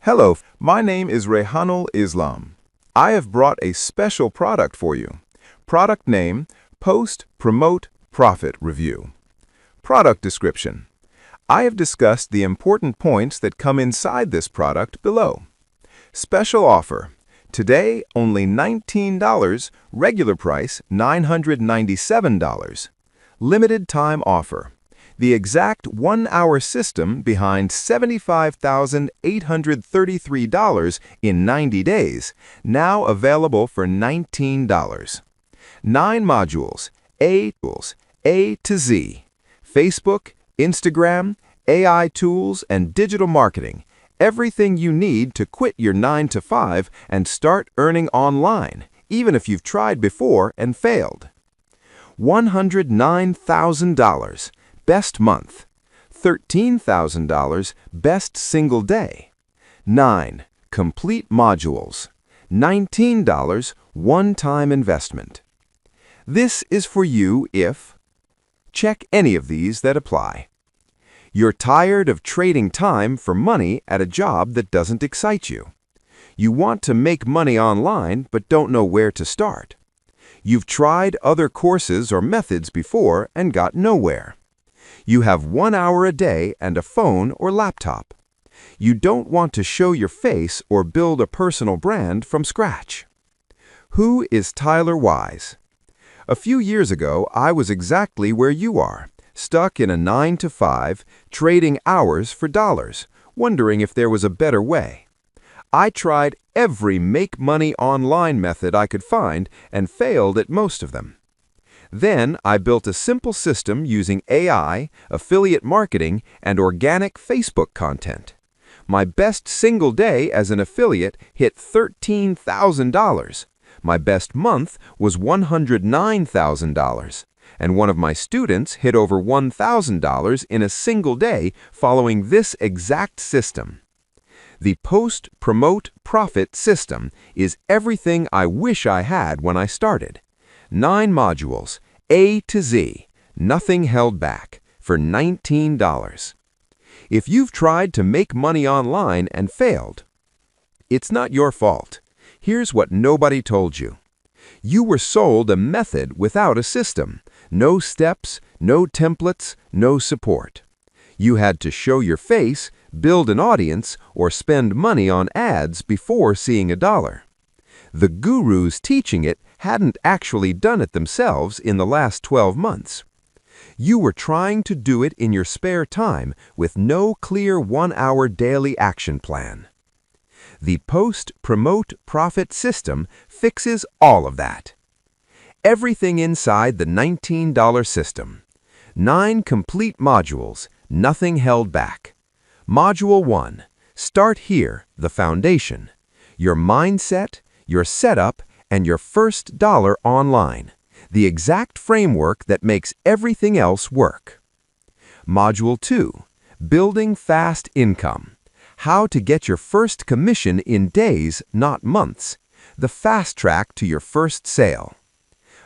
Hello, my name is Rayhanul Islam. I have brought a special product for you. Product name, Post, Promote, Profit Review. Product description. I have discussed the important points that come inside this product below. Special offer. Today, only $19, regular price $997. Limited time offer. The exact 1-hour system behind $75,833 in 90 days, now available for $19. 9 modules, A to Z. Facebook, Instagram, AI tools, and digital marketing. Everything you need to quit your 9-to-5 and start earning online, even if you've tried before and failed. $109,000. Best month. $13,000 best single day. 9 complete modules. $19 one-time investment. This is for you if check any of these that apply. You're tired of trading time for money at a job that doesn't excite you. You want to make money online but don't know where to start. You've tried other courses or methods before and got nowhere. You have 1 hour a day and a phone or laptop. You don't want to show your face or build a personal brand from scratch. Who is Tyler Wise? A few years ago, I was exactly where you are, stuck in a 9-to-5, trading hours for dollars, wondering if there was a better way. I tried every make money online method I could find and failed at most of them. Then I built a simple system using AI, affiliate marketing, and organic Facebook content. My best single day as an affiliate hit $13,000. My best month was $109,000. And one of my students hit over $1,000 in a single day following this exact system. The Post, Promote, Profit system is everything I wish I had when I started. 9 modules, A to Z, nothing held back, for $19. If you've tried to make money online and failed, it's not your fault. Here's what nobody told you. You were sold a method without a system, no steps, no templates, no support. You had to show your face, build an audience, or spend money on ads before seeing a dollar. The gurus teaching it hadn't actually done it themselves in the last 12 months. You were trying to do it in your spare time with no clear 1-hour daily action plan. The Post, Promote, Profit system fixes all of that. Everything inside the $19 system. 9 complete modules, nothing held back. Module 1. Start here, the foundation. Your mindset, your setup, and your first dollar online, the exact framework that makes everything else work. Module 2, Building Fast Income, how to get your first commission in days, not months, the fast track to your first sale.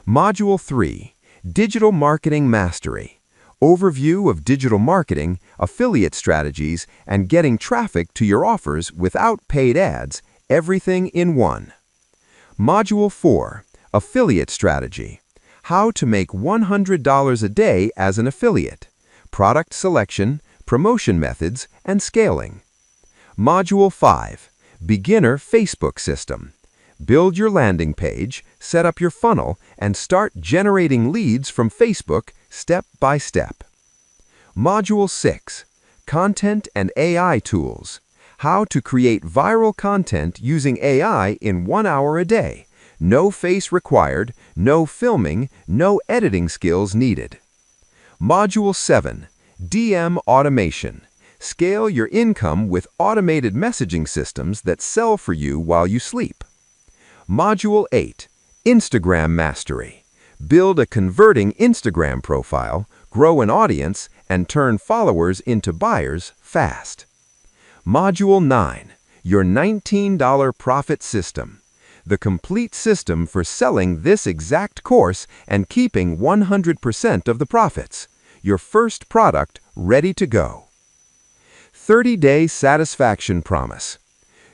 Module 3, Digital Marketing Mastery, overview of digital marketing, affiliate strategies, and getting traffic to your offers without paid ads, everything in one. Module 4, Affiliate Strategy, how to make $100 a day as an affiliate, product selection, promotion methods, and scaling. Module 5, Beginner Facebook System, build your landing page, set up your funnel, and start generating leads from Facebook step by step. Module 6, Content and AI Tools, how to create viral content using AI in 1 hour a day. No face required, no filming, no editing skills needed. Module 7, DM Automation. Scale your income with automated messaging systems that sell for you while you sleep. Module 8, Instagram Mastery. Build a converting Instagram profile, grow an audience, and turn followers into buyers fast. Module 9, your $19 profit system. The complete system for selling this exact course and keeping 100% of the profits. Your first product ready to go. 30-day satisfaction promise.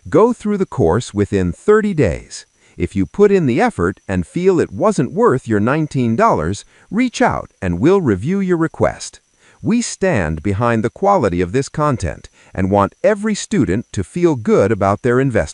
Go through the course within 30 days. If you put in the effort and feel it wasn't worth your $19, reach out and we'll review your request. We stand behind the quality of this content and want every student to feel good about their investment.